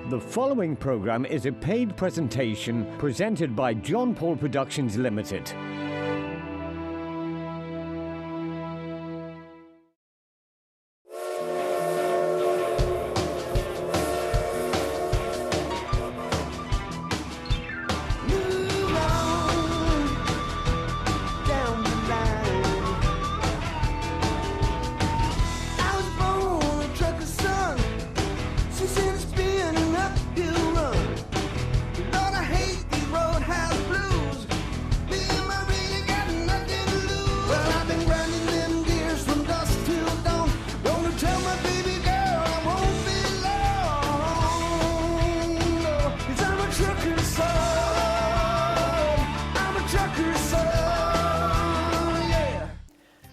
The following program is a paid presentation presented by John Paul Productions Limited.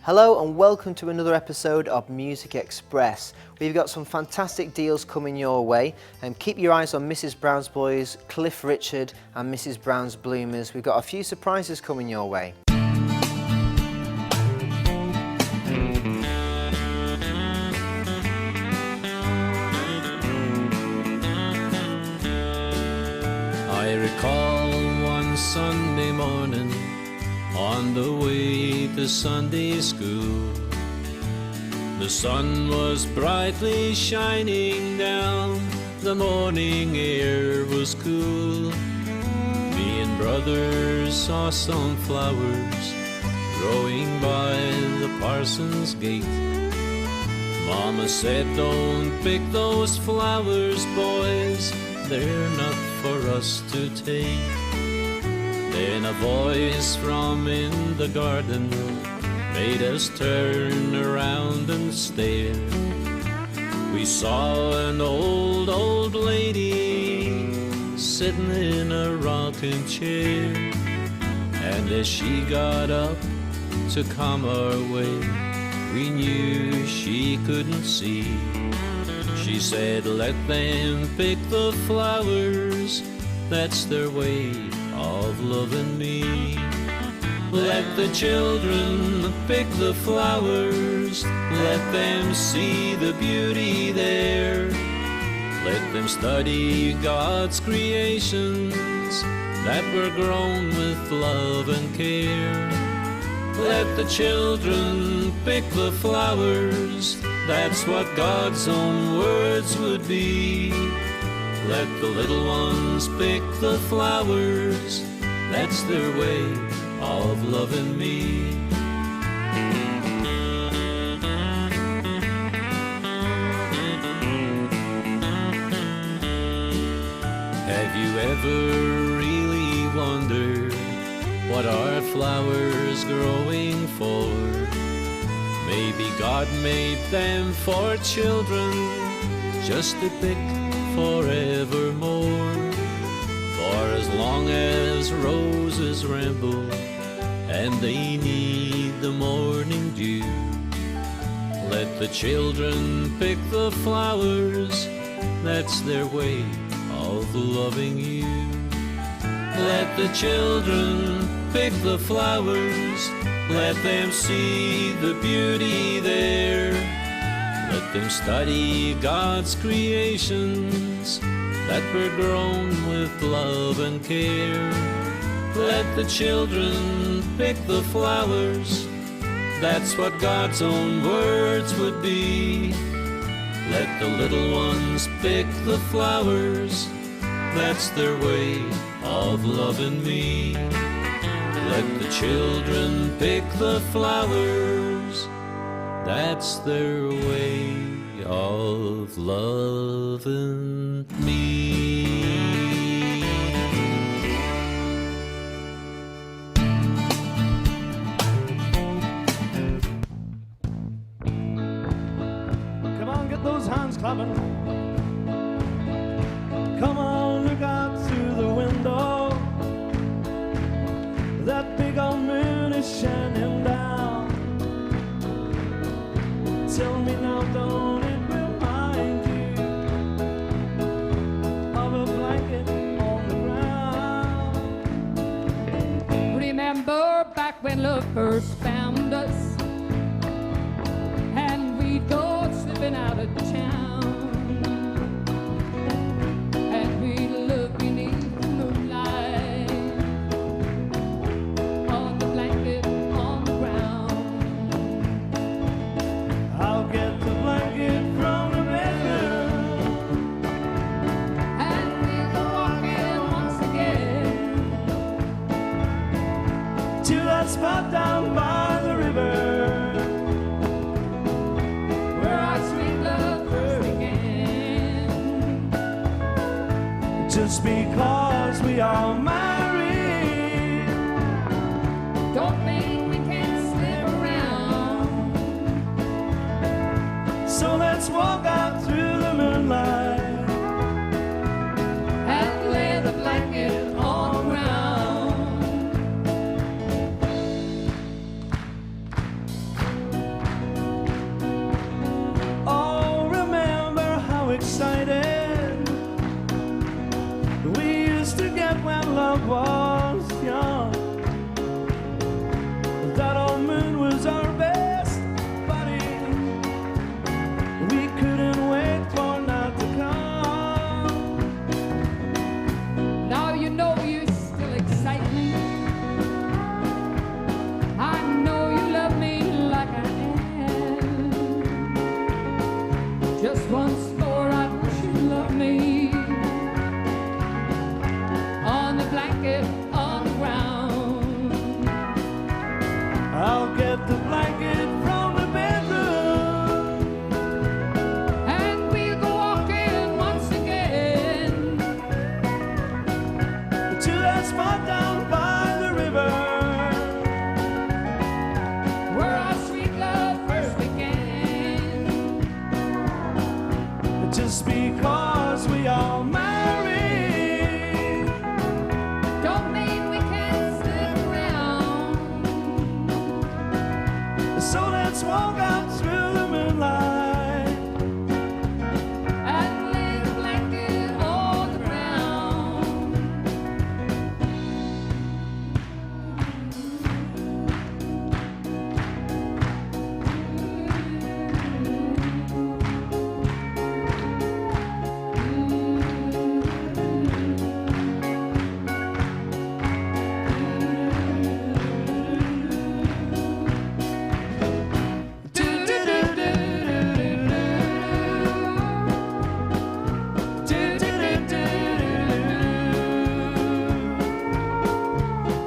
Hello and welcome to another episode of Music Express. We've got some fantastic deals coming your way, and keep your eyes on Mrs. Brown's Boys, Cliff Richard and Mrs. Brown's Bloomers. We've got a few surprises coming your way. I recall one Sunday morning on the way to Sunday school. The sun was brightly shining down, the morning air was cool. Me and brother saw some flowers growing by the parson's gate. Mama said, "Don't pick those flowers, boys, they're not for us to take." Then a voice from in the garden made us turn around and stare. We saw an old lady sitting in a rocking chair, and as she got up to come our way, we knew she couldn't see. She said, "Let them pick the flowers, that's their way of loving me. Let the children pick the flowers, let them see the beauty there. Let them study God's creations that were grown with love and care. Let the children pick the flowers, that's what God's own words would be. Let the little ones pick the flowers, that's their way of loving me." Have you ever really wondered what are flowers growing for? Maybe God made them for children, just to pick forevermore. For as long as roses ramble and they need the morning dew, let the children pick the flowers, that's their way of loving you. Let the children pick the flowers, let them see the beauty there. Let them study God's creations that were grown with love and care. Let the children pick the flowers, that's what God's own words would be. Let the little ones pick the flowers, that's their way of loving me. Let the children pick the flowers, that's their way of loving me. Come on, get those hands clapping. Come on, look out through the window. That big old moon is shining down. Tell me now, don't it remind you of a blanket on the ground? Remember back when love first found us, and we'd go slipping out of town. just because we are married. Don't think we can slip around. So let's walk out through the moonlight And lay the blanket on the ground. Oh, remember how excited we used to get when love was young. That old moon was our best buddy. We couldn't wait for night to come. Now you know you still excite me. I know you love me like I am. Just once more I wish you loved me. On the blanket, on the ground. I'll get the blanket from the bedroom. And we'll go walking once again. To that spot down by the river. Where our sweet love first began. Just because we are married. Don't mean we can't slip around. So let's walk out through the moonlight And lay the blanket on the ground.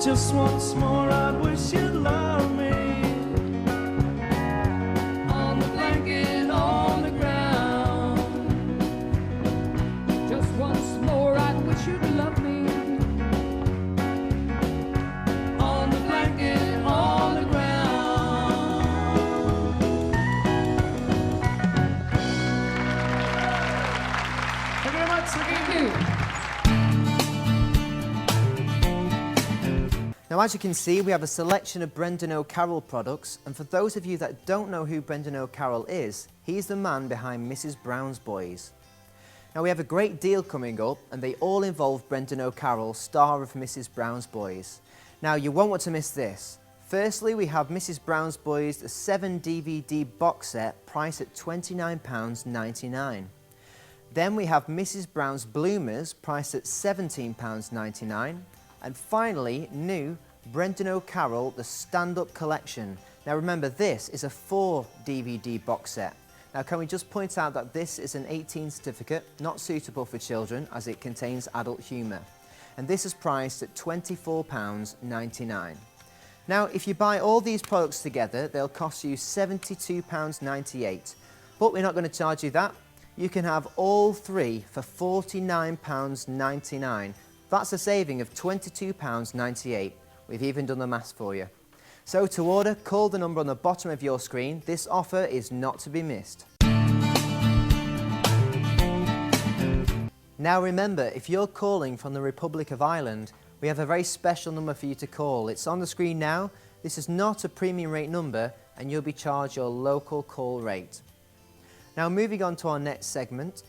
Just once more I wish you'd love me. On the blanket on the ground. Just once more I wish you'd love me. On the blanket on the ground. Thank you very much. Thank you. Now, as you can see, we have a selection of Brendan O'Carroll products, and for those of you that don't know who Brendan O'Carroll is, he's the man behind Mrs. Brown's Boys. Now, we have a great deal coming up, and they all involve Brendan O'Carroll, star of Mrs. Brown's Boys. Now, you won't want to miss this. Firstly, we have Mrs. Brown's Boys, the 7 DVD box set, priced at £29.99. Then we have Mrs. Brown's Bloomers, priced at £17.99. And finally, new Brendan O'Carroll, the stand-up collection. Now remember, this is a 4 DVD box set. Now can we just point out that this is an 18 certificate, not suitable for children as it contains adult humour. And this is priced at £24.99. Now if you buy all these products together, they'll cost you £72.98. But we're not going to charge you that. You can have all 3 for £49.99. That's a saving of £22.98. We've even done the maths for you. So to order, call the number on the bottom of your screen. This offer is not to be missed. Now remember, if you're calling from the Republic of Ireland, we have a very special number for you to call. It's on the screen now. This is not a premium rate number and you'll be charged your local call rate. Now moving on to our next segment.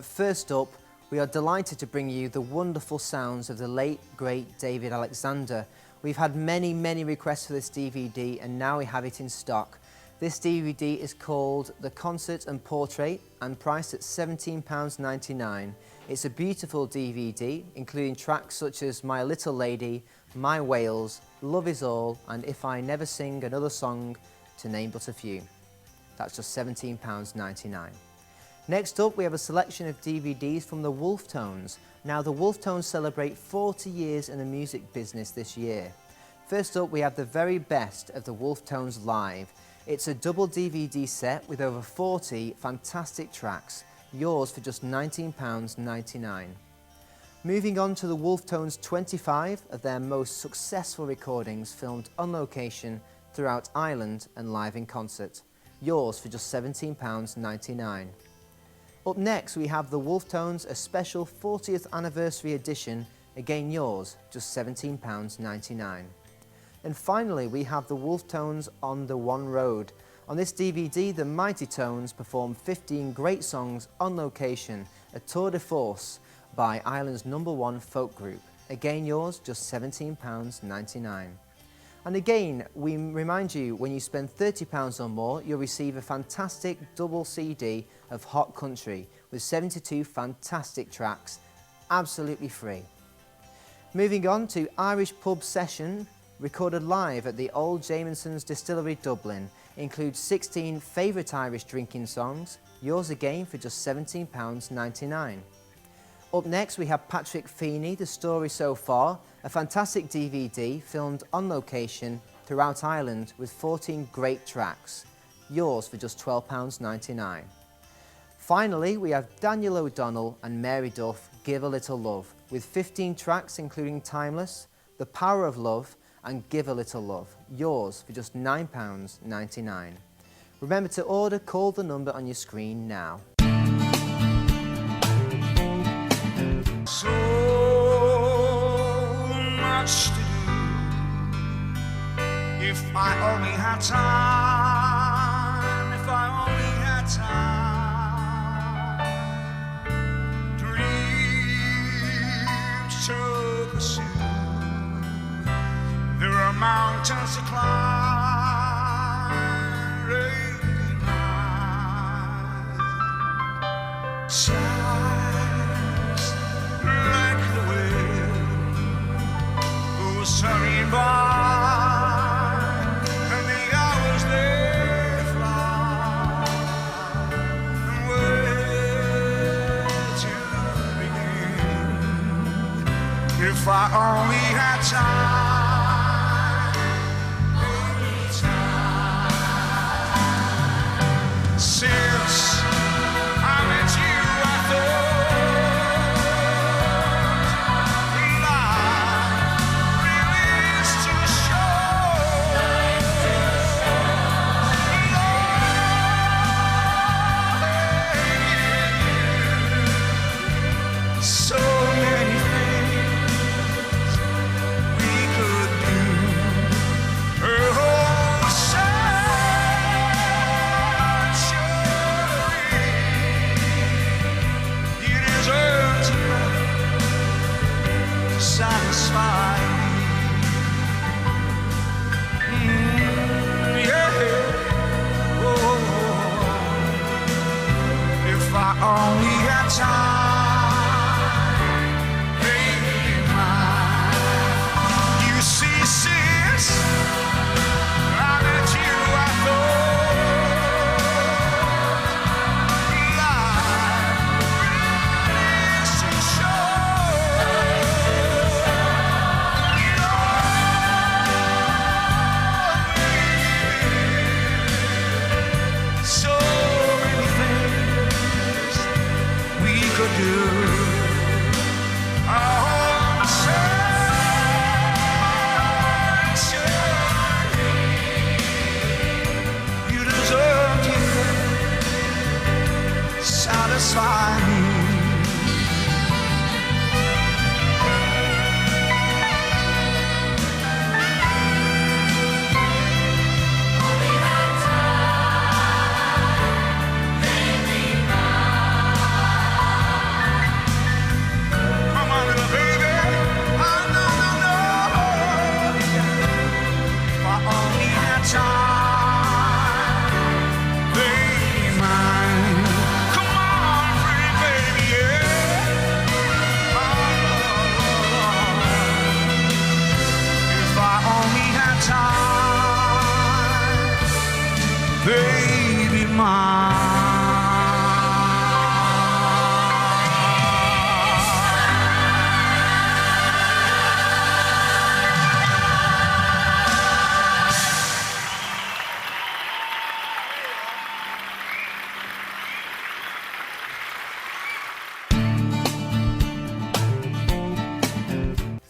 First up, we are delighted to bring you the wonderful sounds of the late, great David Alexander. We've had many requests for this DVD and now we have it in stock. This DVD is called The Concert and Portrait and priced at £17.99. It's a beautiful DVD, including tracks such as My Little Lady, My Wales, Love Is All, and If I Never Sing Another Song, to name but a few. That's just £17.99. Next up, we have a selection of DVDs from the Wolf Tones. Now, the Wolf Tones celebrate 40 years in the music business this year. First up, we have the very best of the Wolf Tones Live. It's a double DVD set with over 40 fantastic tracks, yours for just £19.99. Moving on to the Wolf Tones 25 of their most successful recordings filmed on location throughout Ireland and live in concert. Yours for just £17.99. Up next we have the Wolf Tones, a special 40th anniversary edition, again yours, just £17.99. And finally we have the Wolf Tones on the One Road. On this DVD, the Mighty Tones perform 15 great songs on location, a tour de force by Ireland's #1 folk group. Again yours, just £17.99. And again, we remind you, when you spend £30 or more, you'll receive a fantastic double CD of Hot Country with 72 fantastic tracks, absolutely free. Moving on to Irish Pub Session, recorded live at the Old Jamieson's Distillery, Dublin, includes 16 favourite Irish drinking songs, yours again for just £17.99. Up next we have Patrick Feeney, The Story So Far, a fantastic DVD filmed on location throughout Ireland with 14 great tracks, yours for just £12.99. Finally we have Daniel O'Donnell and Mary Duff, Give a Little Love, with 15 tracks including Timeless, The Power of Love and Give a Little Love, yours for just £9.99. Remember to order, call the number on your screen now. So much to do. If I only had time, if I only had time, dreams to pursue. There are mountains to climb, rain nights. Like the wind goes hurrying by, and the hours they fly. And where to begin? If I only had time, only time. Since I met you, I thought only had time, baby mine. You see, since I met you, I thought life is too short. So many things we could do. Oh, sunshine, you deserve to satisfy me. Baby mine.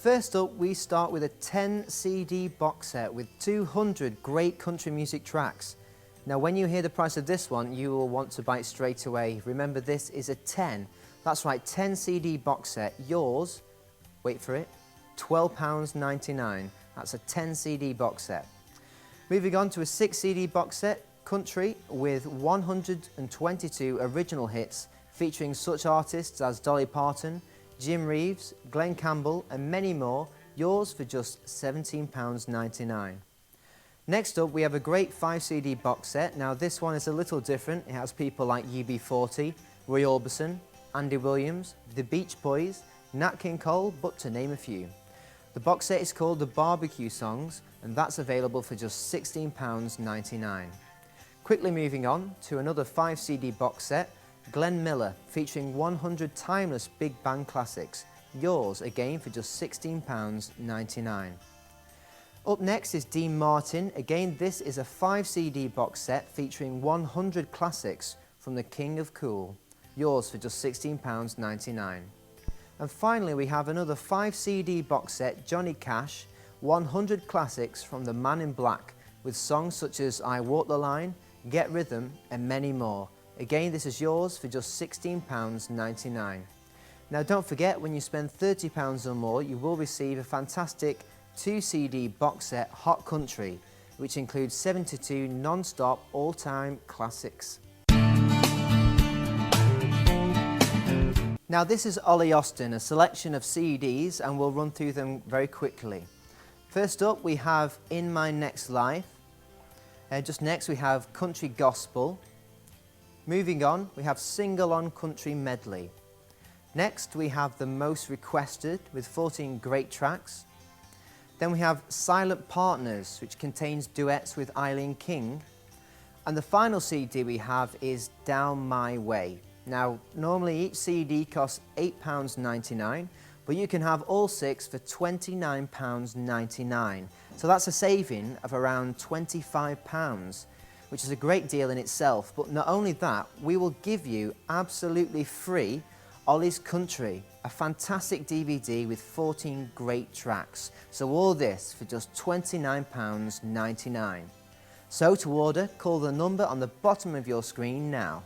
First up, we start with a 10 CD box set with 200 great country music tracks. Now when you hear the price of this one, you will want to buy it straight away. Remember, this is a 10. That's right, 10 CD box set. Yours, wait for it, £12.99. That's a 10 CD box set. Moving on to a 6 CD box set, country, with 122 original hits featuring such artists as Dolly Parton, Jim Reeves, Glenn Campbell and many more, yours for just £17.99. Next up, we have a great 5 CD box set. Now this one is a little different. It has people like UB40, Roy Orbison, Andy Williams, The Beach Boys, Nat King Cole, but to name a few. The box set is called The Barbecue Songs, and that's available for just £16.99. Quickly moving on to another 5 CD box set, Glenn Miller, featuring 100 timeless big band classics. Yours again for just £16.99. Up next is Dean Martin. Again, this is a 5 CD box set featuring 100 classics from the King of Cool. Yours for just £16.99. And finally, we have another 5 CD box set, Johnny Cash, 100 classics from the Man in Black, with songs such as I Walk the Line, Get Rhythm and many more. Again, this is yours for just £16.99. Now don't forget, when you spend £30 or more, you will receive a fantastic 2 CD box set, Hot Country, which includes 72 non-stop all-time classics. Now this is Ollie Austin, a selection of CDs, and we'll run through them very quickly. First up, we have In My Next Life. Just next we have Country Gospel. Moving on, we have Single On Country Medley. Next we have The Most Requested with 14 great tracks. Then we have Silent Partners, which contains duets with Eileen King. And the final CD we have is Down My Way. Now, normally each CD costs £8.99, but you can have all 6 for £29.99. So that's a saving of around £25, which is a great deal in itself. But not only that, we will give you absolutely free Ollie's Country, a fantastic DVD with 14 great tracks. So all this for just £29.99. So to order, call the number on the bottom of your screen now.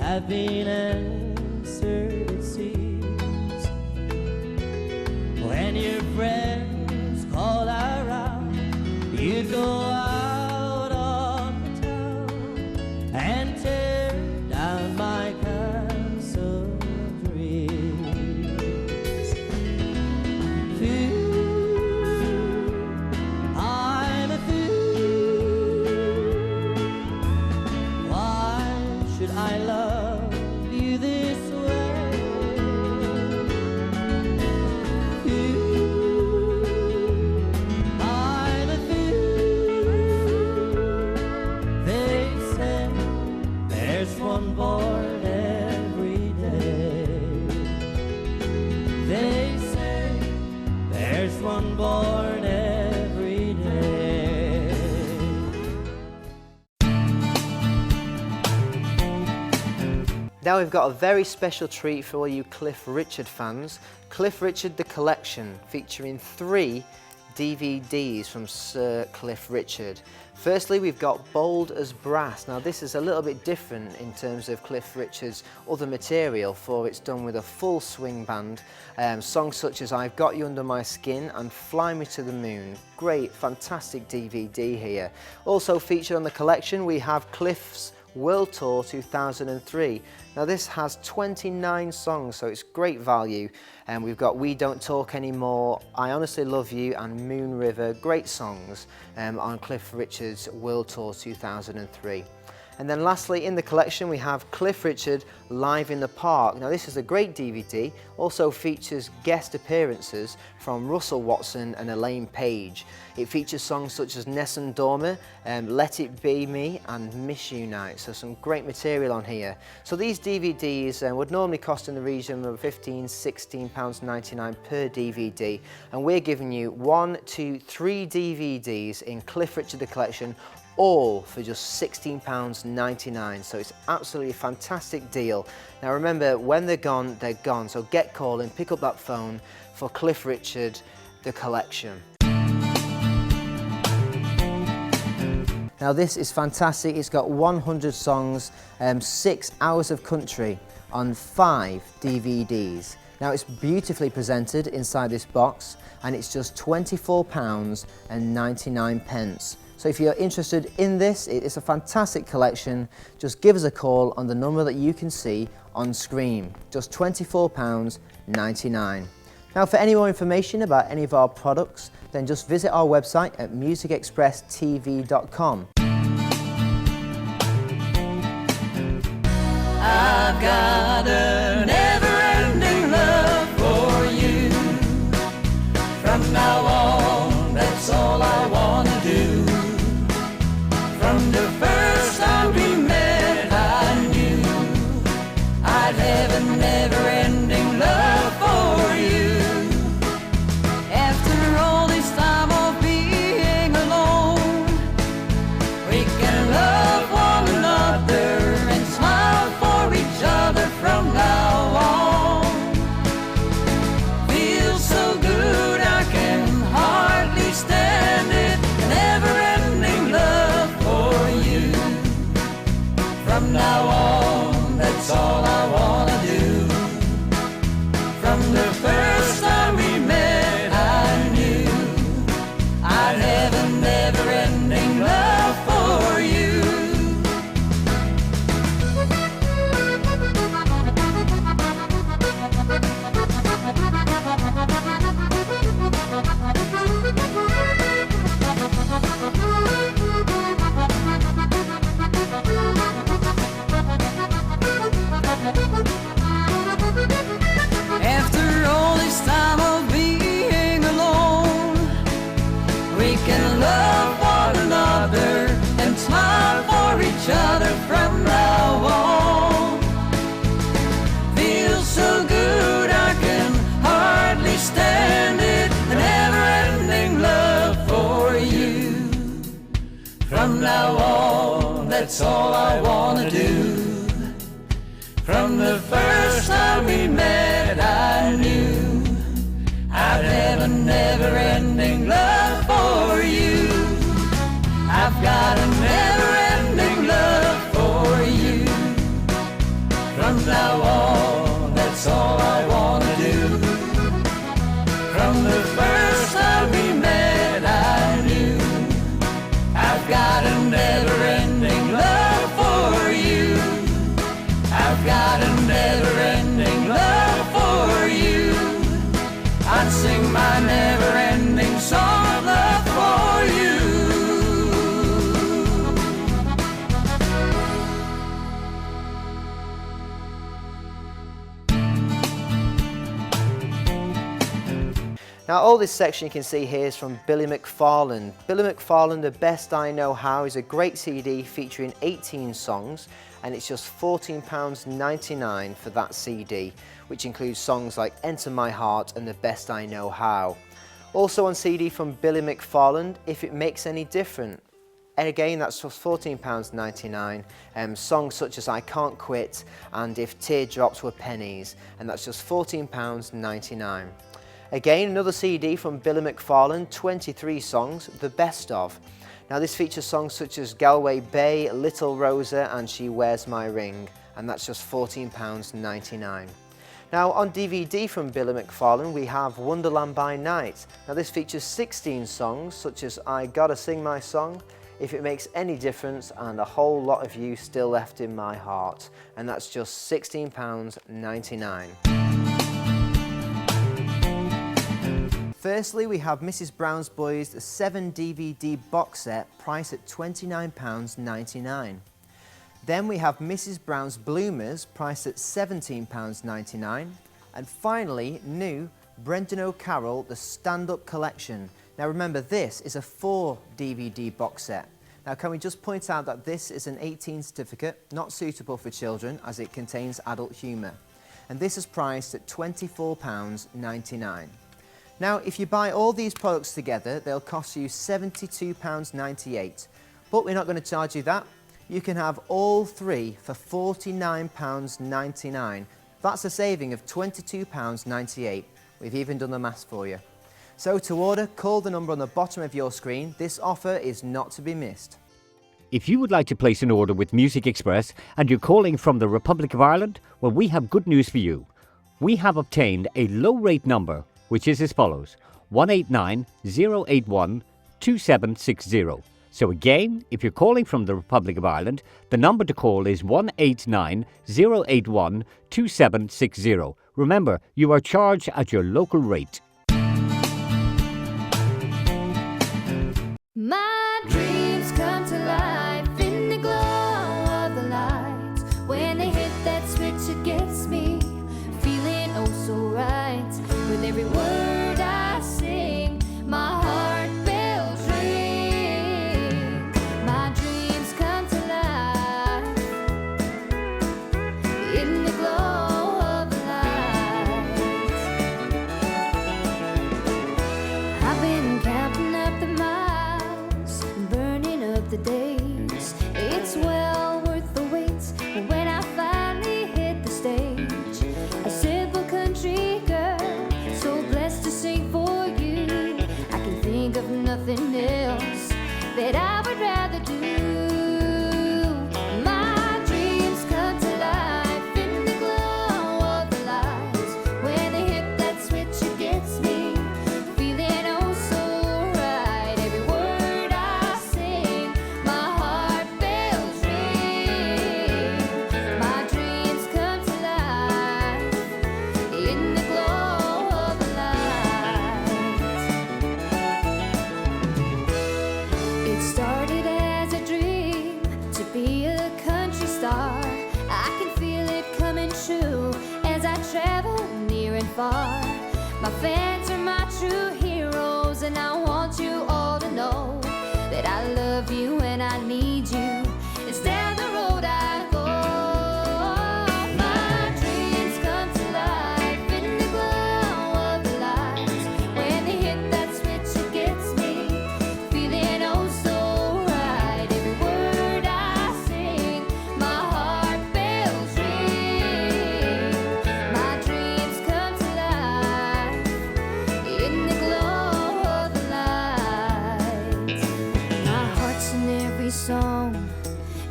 Have been answered, it seems. When your friends call around, you go out. Now we've got a very special treat for all you Cliff Richard fans. Cliff Richard The Collection, featuring 3 DVDs from Sir Cliff Richard. Firstly, we've got Bold as Brass. Now this is a little bit different in terms of Cliff Richard's other material, for it's done with a full swing band. Songs such as I've Got You Under My Skin and Fly Me to the Moon. Great, fantastic DVD here. Also featured on the collection we have Cliff's World Tour 2003. Now this has 29 songs, so it's great value. And we've got We Don't Talk Anymore, I Honestly Love You and Moon River, great songs on Cliff Richard's World Tour 2003. And then lastly in the collection we have Cliff Richard Live in the Park. Now this is a great DVD, also features guest appearances from Russell Watson and Elaine Page. It features songs such as Nessun Dorma, Let It Be Me and Miss You Night, so some great material on here. So these DVDs would normally cost in the region of £15, £16.99 per DVD, and we're giving you 1, 2, 3 DVDs in Cliff Richard The Collection, all for just £16.99, so it's absolutely a fantastic deal. Now remember, when they're gone, so get calling, pick up that phone for Cliff Richard The Collection. Now this is fantastic, it's got 100 songs, 6 hours of country on 5 DVDs. Now it's beautifully presented inside this box and it's just £24.99. So if you're interested in this, it's a fantastic collection. Just give us a call on the number that you can see on screen. Just £24.99. Now for any more information about any of our products, then just visit our website at musicexpresstv.com. I've got a never-ending love for you. From now on, that's all I want to do. From the first time we met, I knew I'd have a never-ending love for you. After all this time of being alone, we can love one another and smile for each other from now on. Feels so good I can hardly stand it. Never-ending love for you. From now on, that's all I wanna do. From the first time we met, I knew I'd have a never-ending love for you. After all this time of being alone, we can love one another and smile for each other from now on. Feels so good I can hardly stand it. A never-ending love for you. From now on, that's all I wanna do. From the first time we met, I knew I'd have a never-ending love for you. I've got a never-ending love for you. From now on, that's all I wanna do. From the first time we met, I knew I've got a never-ending love for you. I've got a never-ending love for you. I'd sing my never-ending song of love for you. Now all this section you can see here is from Billy McFarland. Billy McFarland, The Best I Know How, is a great CD featuring 18 songs, and it's just £14.99 for that CD, which includes songs like Enter My Heart and The Best I Know How. Also on CD from Billy McFarland, If It Makes Any Difference. And again, that's just £14.99. Songs such as I Can't Quit and If Teardrops Were Pennies, and that's just £14.99. Again, another CD from Billy McFarland, 23 songs, the best of. Now this features songs such as Galway Bay, Little Rosa and She Wears My Ring, and that's just £14.99. Now on DVD from Billy McFarland we have Wonderland by Night. Now this features 16 songs such as I Gotta Sing My Song, If It Makes Any Difference and A Whole Lot of You Still Left in My Heart, and that's just £16.99. Firstly, we have Mrs Brown's Boys 7 DVD box set, priced at £29.99. Then we have Mrs Brown's Bloomers, priced at £17.99. And finally, new Brendan O'Carroll, the Stand-Up Collection. Now remember, this is a 4 DVD box set. Now can we just point out that this is an 18 certificate, not suitable for children as it contains adult humour. And this is priced at £24.99. Now, if you buy all these products together, they'll cost you £72.98. But we're not going to charge you that. You can have all 3 for £49.99. That's a saving of £22.98. We've even done the maths for you. So to order, call the number on the bottom of your screen. This offer is not to be missed. If you would like to place an order with Music Express and you're calling from the Republic of Ireland, well, we have good news for you. We have obtained a low-rate number, which is as follows, 189-081-2760. So again, if you're calling from the Republic of Ireland, the number to call is 189-081-2760. Remember, you are charged at your local rate. My dreams come to life in the glow of the lights. When they hit that switch, it gets me feeling oh so right. With every word I sing, my heart bells ring. My dreams come to life in the glow of the lights. I've been counting up the miles, burning up the days. It's well worth the wait when I finally hit the stage. A simple country girl, so blessed to sing for you. I can think of nothing else that I would rather do. My dreams come to life in the glow of the lights. When they hit that switch, it gets me feeling oh so right. Every word I sing, my heart bells ring. My dreams come to life in the glow of the lights. It started as a dream to be a country star. I can feel it coming true as I travel near and far. My fans are my true heroes, and I want you all to know that I love you and I need you. It's down the road I go. My dreams come to life in the glow of the lights. When they hit that switch, it gets me feeling oh so right. Every word I sing, my heart bells ring. My dreams come to life in the glow of the lights. My heart's in every song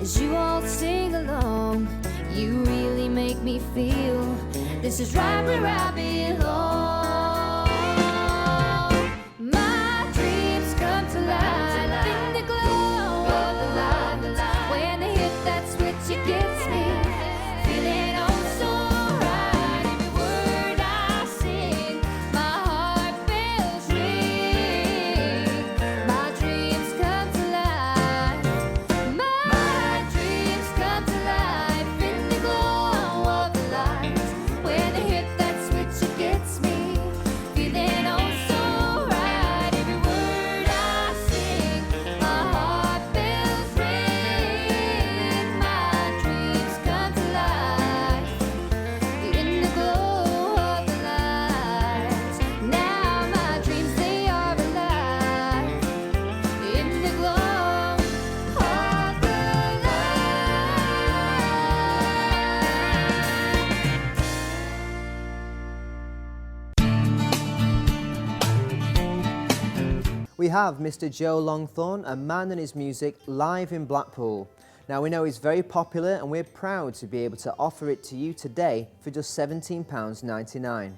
as you all sing along. You really make me feel this is right where I belong. My dreams come to life in the glow of the lights. When they hit that switch, it gets me feeling oh so right. Every word I sing, my heart bells ring. My dreams come to life. My dreams come to life in the glow of the lights. When they hit that switch, it gets me We have Mr. Joe Longthorne, a man and his music, live in Blackpool. Now we know he's very popular and we're proud to be able to offer it to you today for just £17.99.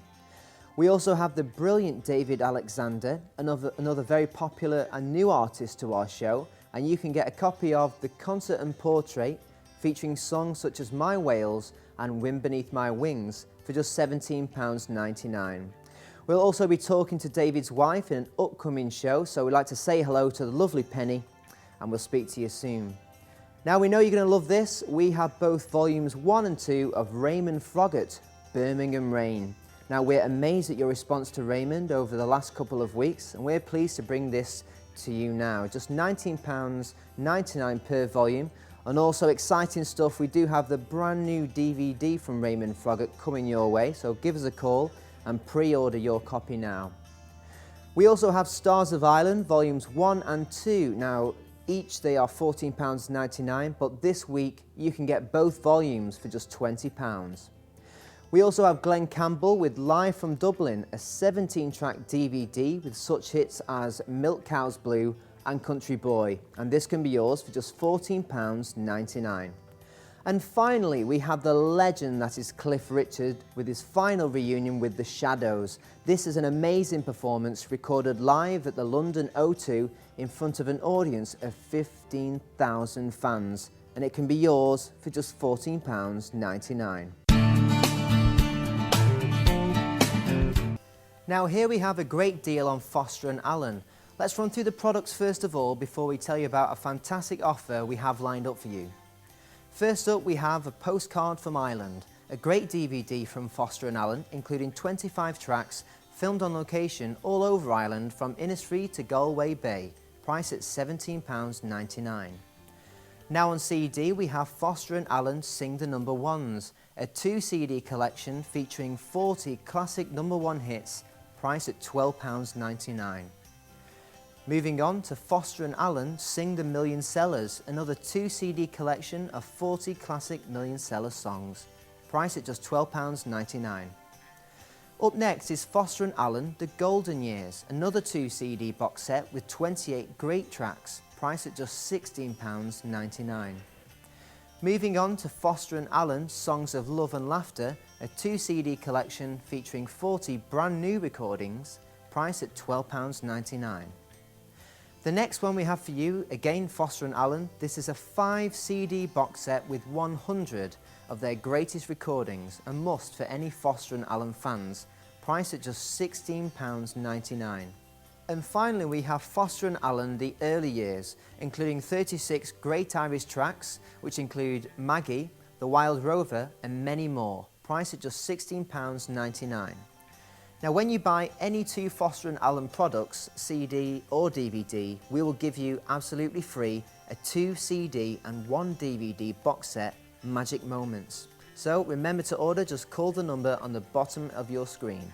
We also have the brilliant David Alexander, another very popular and new artist to our show, and you can get a copy of The Concert and Portrait, featuring songs such as My Wales and Wind Beneath My Wings for just £17.99. We'll also be talking to David's wife in an upcoming show, so we'd like to say hello to the lovely Penny, and we'll speak to you soon. Now we know you're going to love this. We have both volumes 1 and 2 of Raymond Froggatt, Birmingham Rain. Now we're amazed at your response to Raymond over the last couple of weeks, and we're pleased to bring this to you now. Just £19.99 per volume, and also exciting stuff. We do have the brand new DVD from Raymond Froggatt coming your way, so give us a call and pre-order your copy now. We also have Stars of Ireland volumes 1 and 2. Now each they are £14.99, but this week you can get both volumes for just £20. We also have Glenn Campbell with Live from Dublin, a 17-track DVD with such hits as Milk Cows Blue and Country Boy, and this can be yours for just £14.99. And finally, we have the legend that is Cliff Richard with his final reunion with The Shadows. This is an amazing performance recorded live at the London O2 in front of an audience of 15,000 fans, and it can be yours for just £14.99. Now here we have a great deal on Foster & Allen. Let's run through the products first of all before we tell you about a fantastic offer we have lined up for you. First up we have A Postcard from Ireland, a great DVD from Foster & Allen including 25 tracks filmed on location all over Ireland from Innisfree to Galway Bay, priced at £17.99. Now on CD we have Foster & Allen Sing the Number Ones, a 2 CD collection featuring 40 classic number 1 hits, priced at £12.99. Moving on to Foster & Allen Sing the Million Sellers, another 2 CD collection of 40 classic million seller songs, priced at just £12.99. Up next is Foster & Allen The Golden Years, another 2 CD box set with 28 great tracks, priced at just £16.99. Moving on to Foster & Allen Songs of Love and Laughter, a 2 CD collection featuring 40 brand new recordings, priced at £12.99. The next one we have for you, again Foster & Allen, this is a 5 CD box set with 100 of their greatest recordings, a must for any Foster & Allen fans, priced at just £16.99. And finally we have Foster & Allen The Early Years, including 36 great Irish tracks, which include Maggie, The Wild Rover and many more, priced at just £16.99. Now when you buy any 2 Foster & Allen products, CD or DVD, we will give you absolutely free a 2 CD and 1 DVD box set, Magic Moments. So remember to order, just call the number on the bottom of your screen.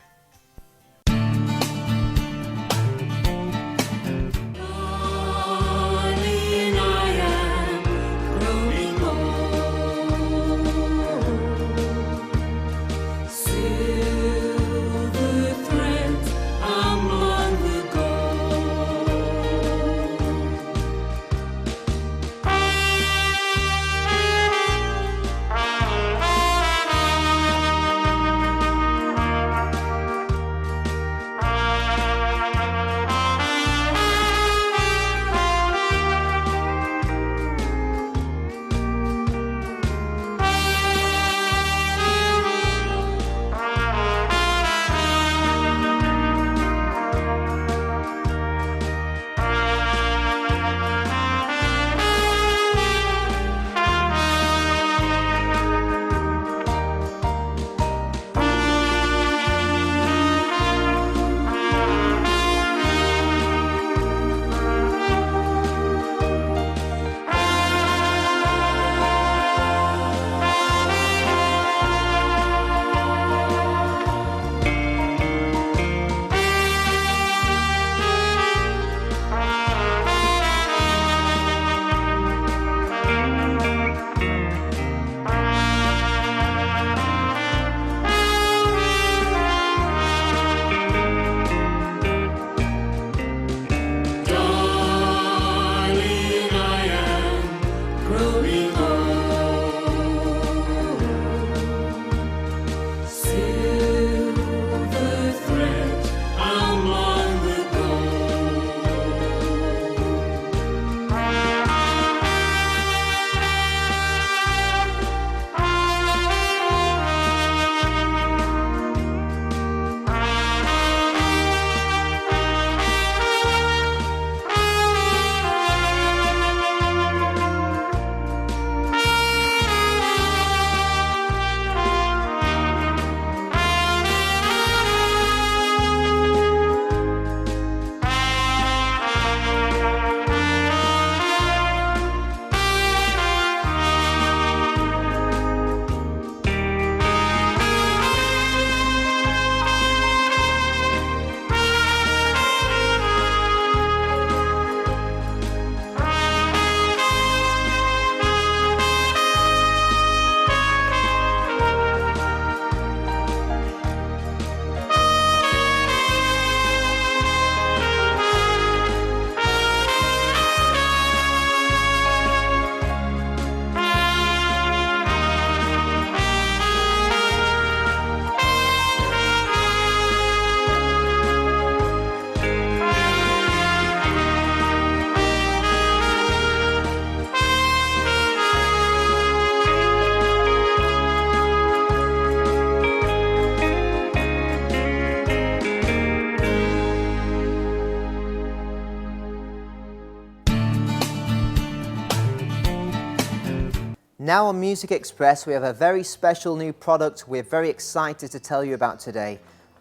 Now on Music Express, we have a very special new product we're very excited to tell you about today.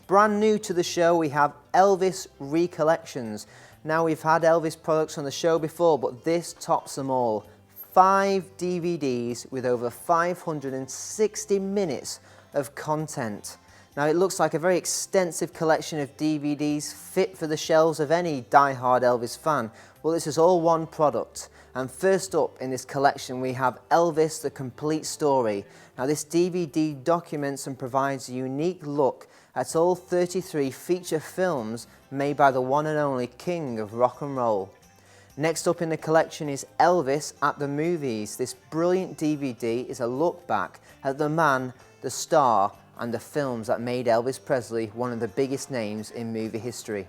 Brand new to the show, we have Elvis Recollections. Now, we've had Elvis products on the show before, but this tops them all. 5 DVDs with over 560 minutes of content. Now, it looks like a very extensive collection of DVDs fit for the shelves of any die-hard Elvis fan. Well, this is all one product. And first up in this collection, we have Elvis, The Complete Story. Now, this DVD documents and provides a unique look at all 33 feature films made by the one and only king of rock and roll. Next up in the collection is Elvis at the Movies. This brilliant DVD is a look back at the man, the star, and the films that made Elvis Presley one of the biggest names in movie history.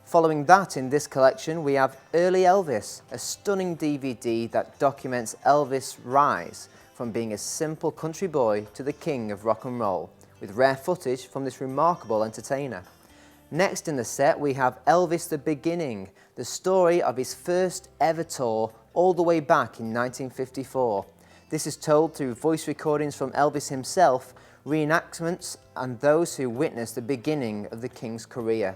Following that in this collection, we have Early Elvis, a stunning DVD that documents Elvis' rise from being a simple country boy to the king of rock and roll, with rare footage from this remarkable entertainer. Next in the set, we have Elvis the Beginning, the story of his first ever tour all the way back in 1954. This is told through voice recordings from Elvis himself, reenactments, and those who witnessed the beginning of the King's career.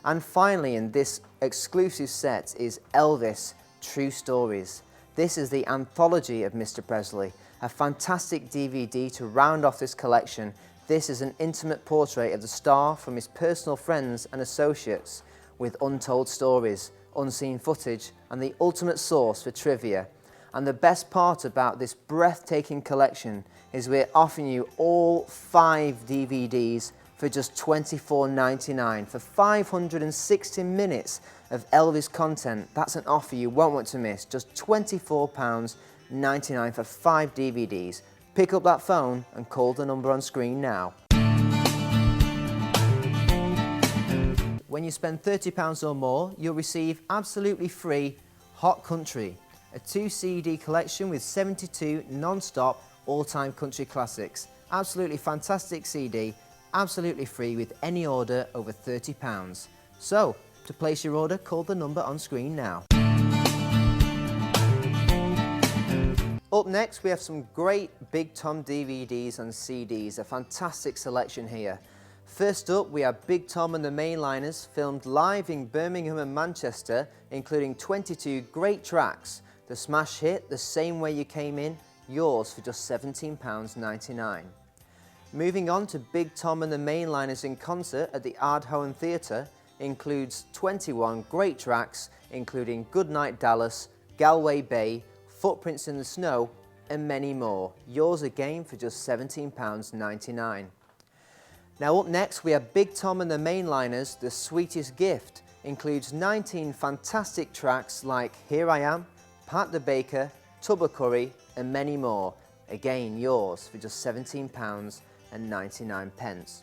And finally in this exclusive set is Elvis True Stories. This is the anthology of Mr. Presley, a fantastic DVD to round off this collection. This is an intimate portrait of the star from his personal friends and associates, with untold stories, unseen footage, and the ultimate source for trivia. And the best part about this breathtaking collection is we're offering you all 5 DVDs for just $24.99 for 560 minutes of Elvis content. That's an offer you won't want to miss. Just £24.99 for 5 DVDs. Pick up that phone and call the number on screen now. When you spend £30 or more, you'll receive absolutely free Hot Country, a 2 CD collection with 72 non-stop all-time country classics. Absolutely fantastic CD, absolutely free with any order over £30. So, to place your order, call the number on screen now. Up next, we have some great Big Tom DVDs and CDs, a fantastic selection here. First up, we have Big Tom and the Mainliners, filmed live in Birmingham and Manchester, including 22 great tracks. The smash hit, The Same Way You Came In, yours for just £17.99. Moving on to Big Tom and the Mainliners in concert at the Ardhoen Theatre, includes 21 great tracks, including Goodnight Dallas, Galway Bay, Footprints in the Snow, and many more. Yours again for just £17.99. Now up next, we have Big Tom and the Mainliners, The Sweetest Gift. Includes 19 fantastic tracks like Here I Am, Pat the Baker, Tub of Curry, and many more. Again, yours for just £17.99.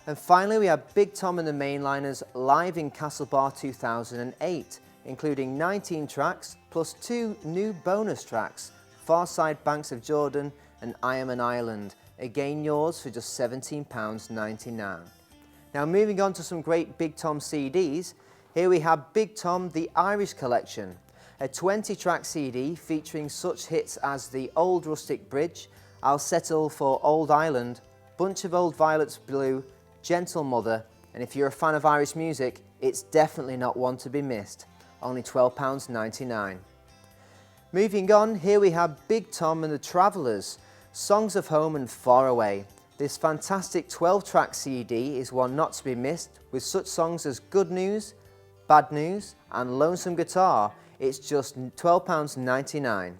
And finally, we have Big Tom and the Mainliners live in Castlebar 2008, including 19 tracks plus 2 new bonus tracks, Far Side Banks of Jordan and I Am an Island. Again, yours for just £17.99. Now moving on to some great Big Tom CDs, here we have Big Tom The Irish Collection, a 20-track CD featuring such hits as The Old Rustic Bridge, I'll Settle for Old Island, Bunch of Old Violets Blue, Gentle Mother, and if you're a fan of Irish music, it's definitely not one to be missed, only £12.99. Moving on, here we have Big Tom and the Travellers, Songs of Home and Far Away. This fantastic 12-track CD is one not to be missed, with such songs as Good News, Bad News, and Lonesome Guitar. It's just £12.99.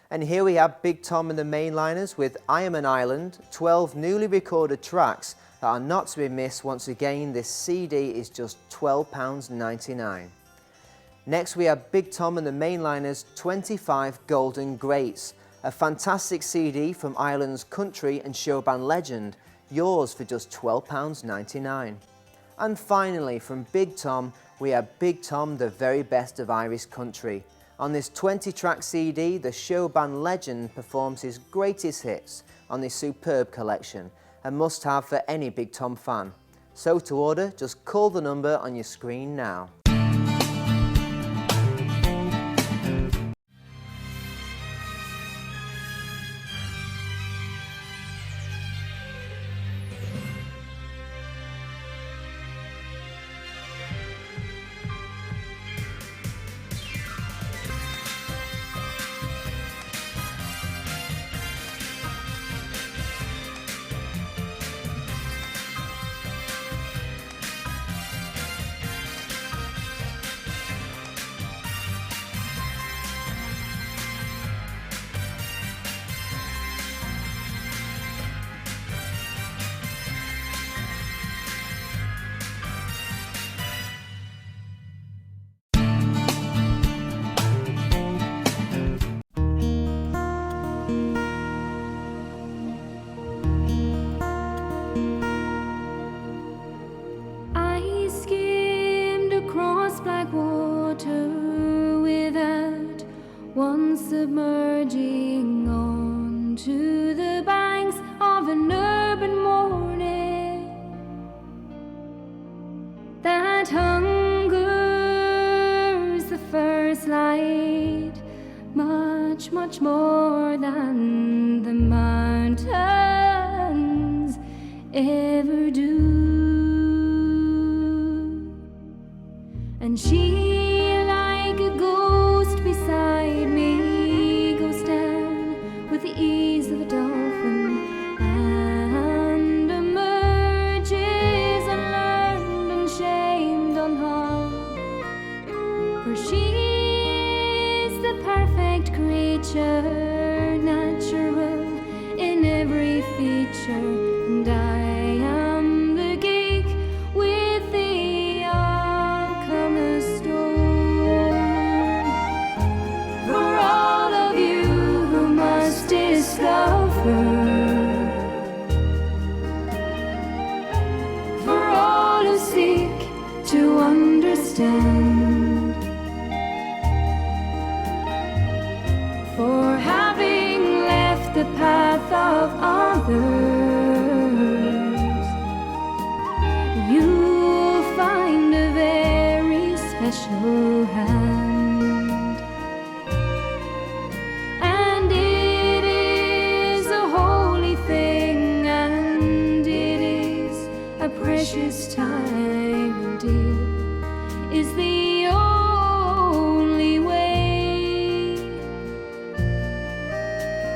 And here we have Big Tom and the Mainliners with I Am an Island, 12 newly recorded tracks that are not to be missed. Once again, this CD is just £12.99. Next we have Big Tom and the Mainliners 25 Golden Greats, a fantastic CD from Ireland's country and showband legend, yours for just £12.99. And finally, from Big Tom, we have Big Tom, the very best of Irish country. On this 20-track CD, the showband legend performs his greatest hits on this superb collection, a must-have for any Big Tom fan. So to order, just call the number on your screen now. much more than the mountains ever do. And she, like a ghost beside me, goes down with the ease of a dolphin and emerges unlearned and shamed, unharmed. For she is the perfect creature, natural in every feature, and I am the geek with the alchemist stone. For all of you who must discover, for all who seek to understand, for having left the path of others, you'll find a very special hand. And it is a holy thing, and it is a precious time, and it is the only way.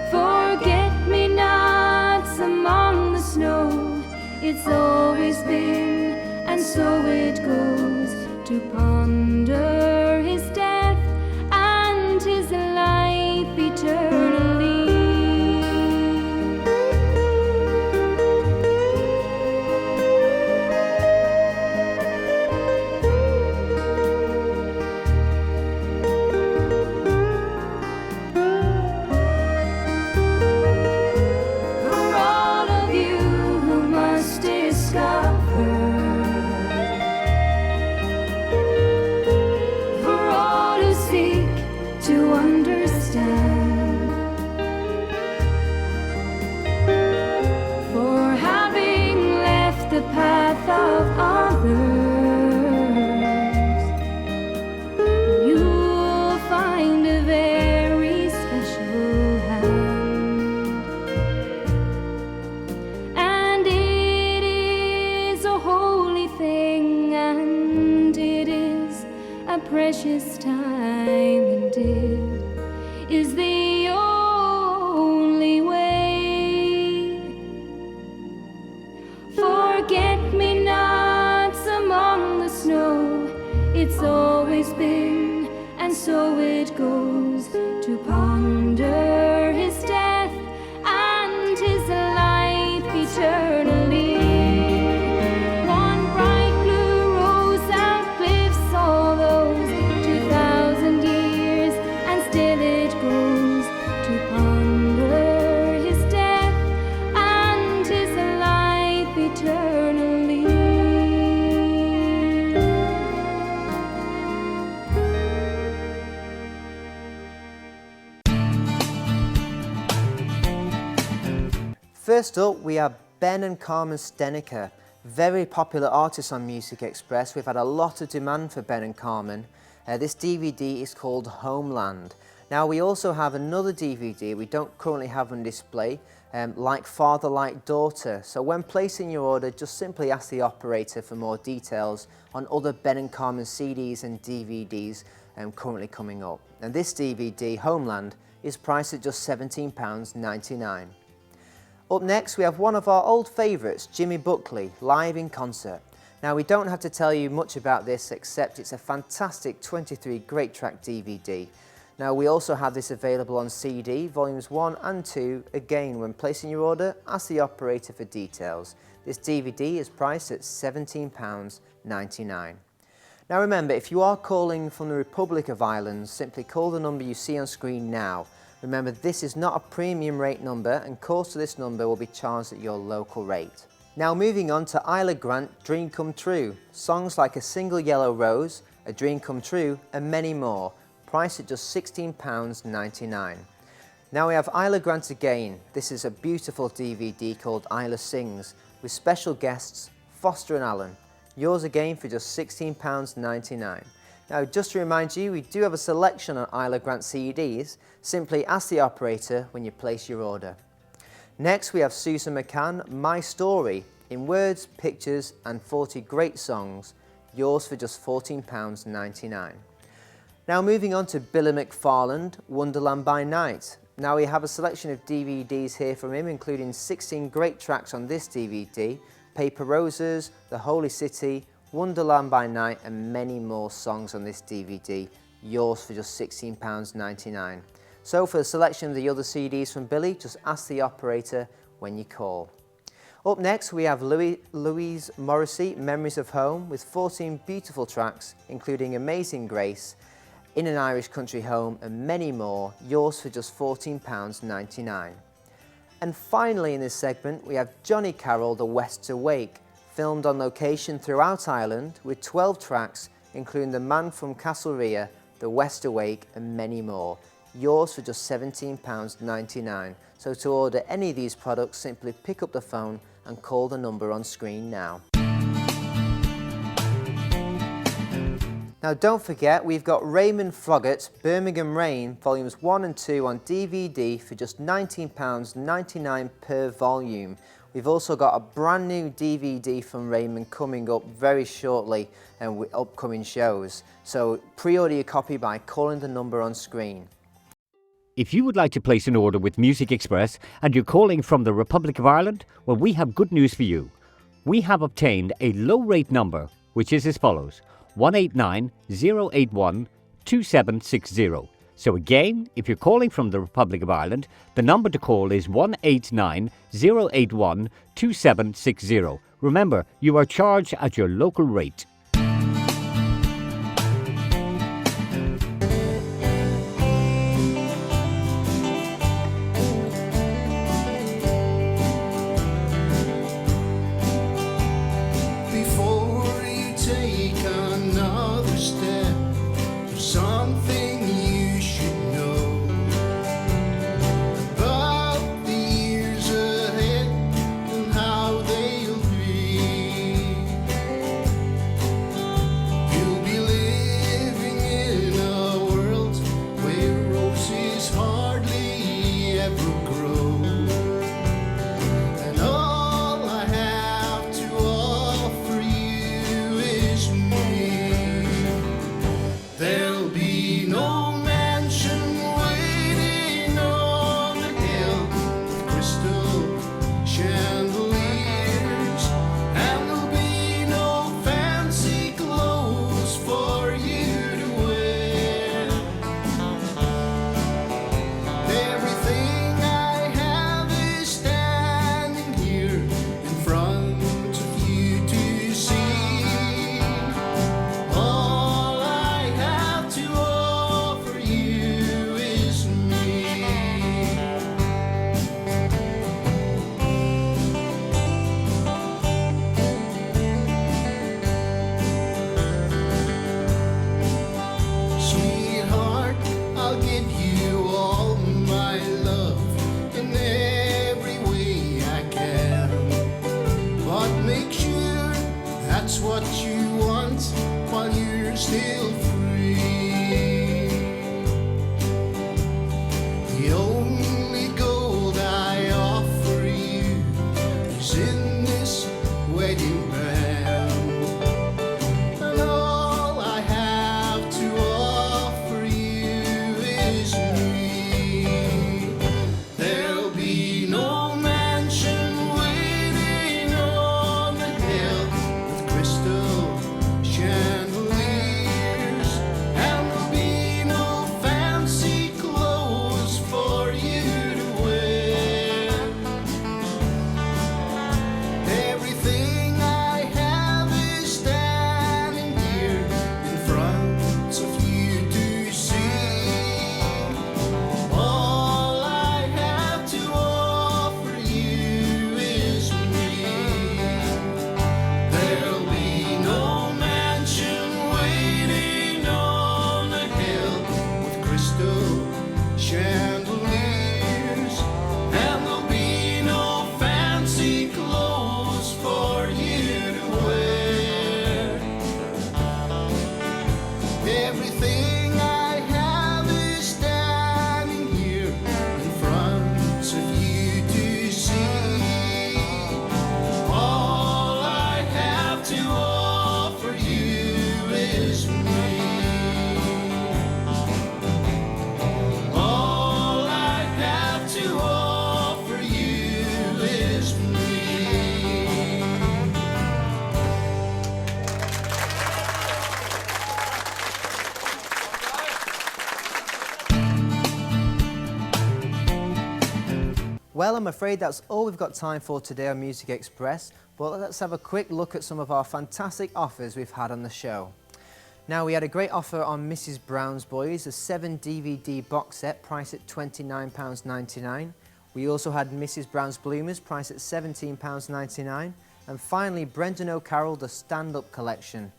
Forget-me-nots among the snow, it's always been, and so it goes, to ponder his death and his life eternally. For all of you who must discover, for all who seek to understand, for having left the path of others, you'll find a very special hand. And it is a holy thing, and it is a precious time, and it is the only way. Forget-me-nots among the snow, it's always been, and so it goes, to ponder his death and his life eternally. One bright blue rose outlives all those 2,000 years, and still it goes, to ponder his death and his life eternally. First up, we have Ben and Carmen Steneker, very popular artists on Music Express. We've had a lot of demand for Ben and Carmen. This DVD is called Homeland. Now, we also have another DVD we don't currently have on display, Like Father, Like Daughter. So when placing your order, just simply ask the operator for more details on other Ben and Carmen CDs and DVDs currently coming up. And this DVD, Homeland, is priced at just £17.99. Up next, we have one of our old favourites, Jimmy Buckley, live in concert. Now, we don't have to tell you much about this, except it's a fantastic 23 great track DVD. Now, we also have this available on CD, volumes 1 and 2. Again, when placing your order, ask the operator for details. This DVD is priced at £17.99. Now remember, if you are calling from the Republic of Ireland, simply call the number you see on screen now. Remember, this is not a premium rate number, and calls to this number will be charged at your local rate. Now moving on to Isla Grant, Dream Come True. Songs like A Single Yellow Rose, A Dream Come True, and many more, priced at just £16.99. Now we have Isla Grant again. This is a beautiful DVD called Isla Sings, with special guests Foster and Allen. Yours again for just £16.99. Now, just to remind you, we do have a selection on Isla Grant CDs. Simply ask the operator when you place your order. Next, we have Susan McCann, My Story, in words, pictures and 40 great songs, yours for just £14.99. Now moving on to Billy McFarland, Wonderland by Night. Now we have a selection of DVDs here from him, including 16 great tracks on this DVD, Paper Roses, The Holy City, Wonderland by Night and many more songs on this DVD, yours for just £16.99. So for a selection of the other CDs from Billy, just ask the operator when you call. Up next we have Louise Morrissey, Memories of Home, with 14 beautiful tracks including Amazing Grace, In an Irish Country Home and many more, yours for just £14.99. And finally in this segment we have Johnny Carroll, The West's Awake, filmed on location throughout Ireland with 12 tracks including The Man from Castlerea, The West Awake and many more, yours for just £17.99. So to order any of these products, simply pick up the phone and call the number on screen now. Now don't forget, we've got Raymond Froggatt's Birmingham Rain Volumes 1 and 2 on DVD for just £19.99 per volume. We've also got a brand new DVD from Raymond coming up very shortly and with upcoming shows. So pre-order your copy by calling the number on screen. If you would like to place an order with Music Express and you're calling from the Republic of Ireland, well, we have good news for you. We have obtained a low rate number, which is as follows: 189-081-2760. So again, if you're calling from the Republic of Ireland, the number to call is 189-081-2760. Remember, you are charged at your local rate. Well, I'm afraid that's all we've got time for today on Music Express, but let's have a quick look at some of our fantastic offers we've had on the show. Now, we had a great offer on Mrs. Brown's Boys, a 7 DVD box set priced at £29.99. We also had Mrs. Brown's Bloomers priced at £17.99. And finally, Brendan O'Carroll, the stand-up collection.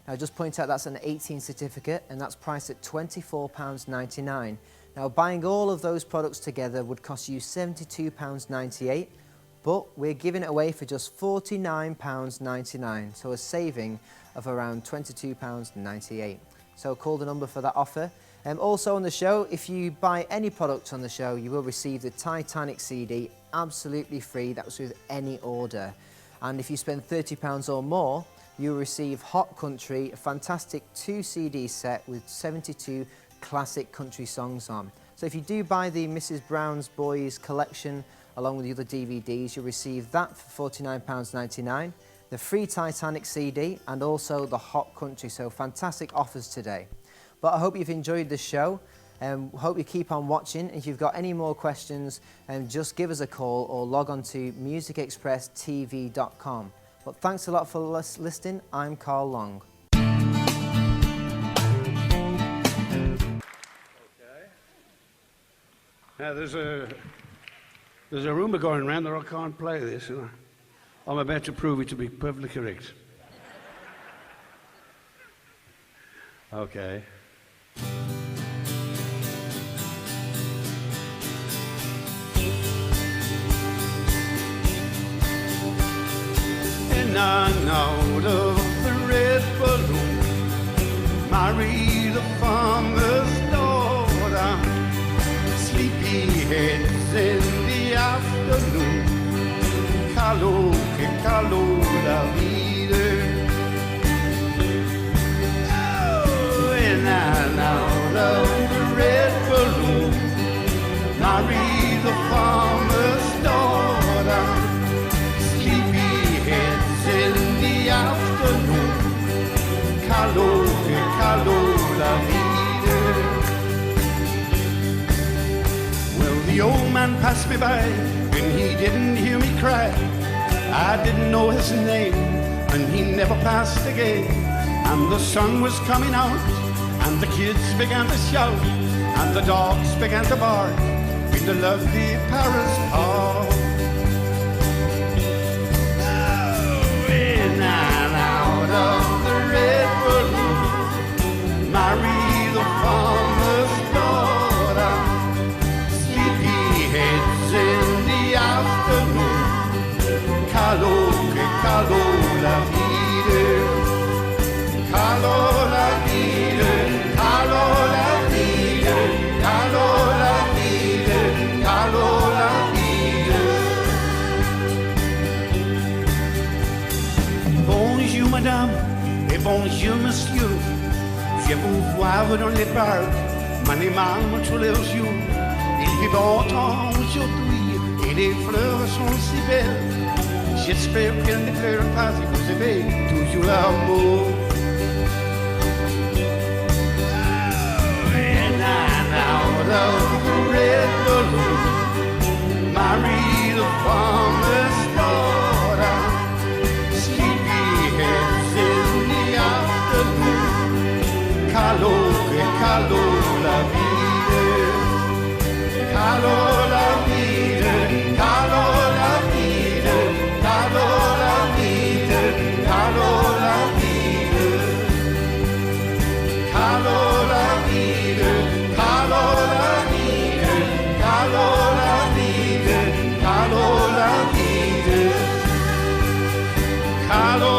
Now, just point out that's an 18 certificate and that's priced at £24.99. Now, buying all of those products together would cost you £72.98, but we're giving it away for just £49.99, so a saving of around £22.98. So call the number for that offer. Also on the show, if you buy any products on the show, you will receive the Titanic CD absolutely free. That's with any order. And if you spend £30 or more, you'll receive Hot Country, a fantastic 2 CD set with 72 classic country songs on. So if you do buy the Mrs. Brown's Boys collection along with the other DVDs, you'll receive that for £49.99, the free Titanic CD and also the Hot Country. So fantastic offers today. But I hope you've enjoyed the show. Hope you keep on watching. If you've got any more questions, just give us a call or log on to musicexpresstv.com. But thanks a lot for listening. I'm Carl Long. Now there's a rumour going around that I can't play this, and I'm about to prove it to be perfectly correct. Okay. And I'm out of the red balloon, marry the farmer's daughter, sleepy heads in the afternoon, callo que callo la vida. Oh, and I'm out of the red balloon, marry the farmer's daughter, sleepy heads in the afternoon, callo que callo la vida. Well, the old man passed me by and he didn't hear me cry. I didn't know his name and he never passed again. And the sun was coming out and the kids began to shout and the dogs began to bark in the lovely Paris Park. Oh, and I'm out of the red balloon, marry the farmer's daughter, sleepy heads in the afternoon, callo que callo la vida, callo la vida, callo la vida, callo la vida, callo la vida. Bonjour madame et bonjour monsieur, je vous vois dans les parcs, m'animant tous les jours. Il fait beau temps aujourd'hui et les fleurs sont si belles. J'espère qu'elles ne pleurent pas et vous aimez toujours l'amour. And I'm out of the red balloon, marry the farmer's daughter, sleepy heads in the afternoon, callo que callo la vida, callo la vida, callo la vida, callo la vida, callo la vida, callo la vida, callo la vida, callo la vida, callo la vida, callo